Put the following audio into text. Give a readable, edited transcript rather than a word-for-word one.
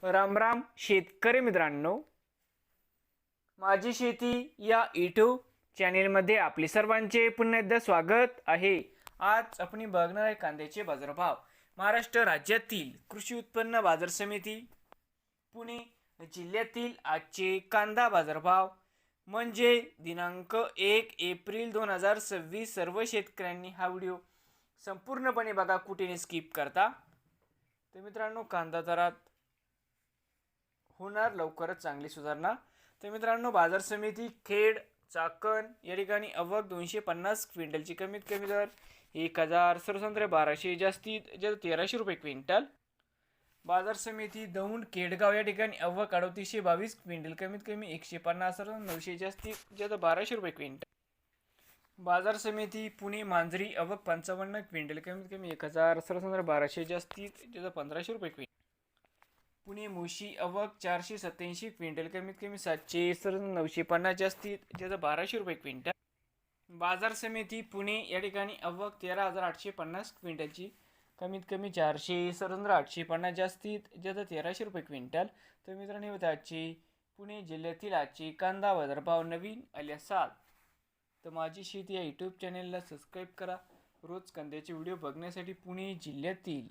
राम राम शेतकरी मित्रांनो, माझी शेती या यूट्यूब चॅनेलमध्ये आपले सर्वांचे पुन्हा एकदा स्वागत आहे। आज आपण बघणार आहे कांद्याचे बाजारभाव। महाराष्ट्र राज्यातील कृषी उत्पन्न बाजार समिती पुणे जिल्ह्यातील आजचे कांदा बाजारभाव म्हणजे दिनांक 1 एप्रिल 2026। सर्व शेतकऱ्यांनी हा व्हिडिओ संपूर्णपणे बघा, कुठेही स्किप करता। तर मित्रांनो, कांदा दरात होणार लवकरच चांगली सुधारणा। तर मित्रांनो, बाजार समिती खेड चाकण या ठिकाणी आवक 250 क्विंटलची कमीत कमी दर 1000, सर्वसाधारण 1200, जास्तीत जास्त 1300 रुपये क्विंटल। बाजार समिती दौंड केडगाव या ठिकाणी आवक 3822 क्विंटल, कमीत कमी 150, सर्वसाधारण 900, जास्तीत जास्त 1200 रुपये क्विंटल। बाजार समिती पुणे मांजरी आवक 55 क्विंटल, कमीत कमी 1000, सर्वसाधारण 1200, जास्तीत जास्त 1500 रुपये क्विंटल। पुणे मुशी आवक 487 क्विंटल, कमीत कमी 700, सर्वसाधारण 950, जास्तीत जास्त 1200 रुपये क्विंटल। बाजार समिती पुणे या ठिकाणी आवक 13850 क्विंटलची, कमीत कमी 400, सर्वसाधारण 850, जास्तीत जास्त 1300 रुपये क्विंटल। तर मित्रांनो, होते आजची पुणे जिल्ह्यातील आजची कांदा बाजारभाव। नवीन आले असाल तर माझी शेती या यूट्यूब चॅनेलला सबस्क्राईब करा। रोज कांद्याचे व्हिडिओ बघण्यासाठी पुणे जिल्ह्यातील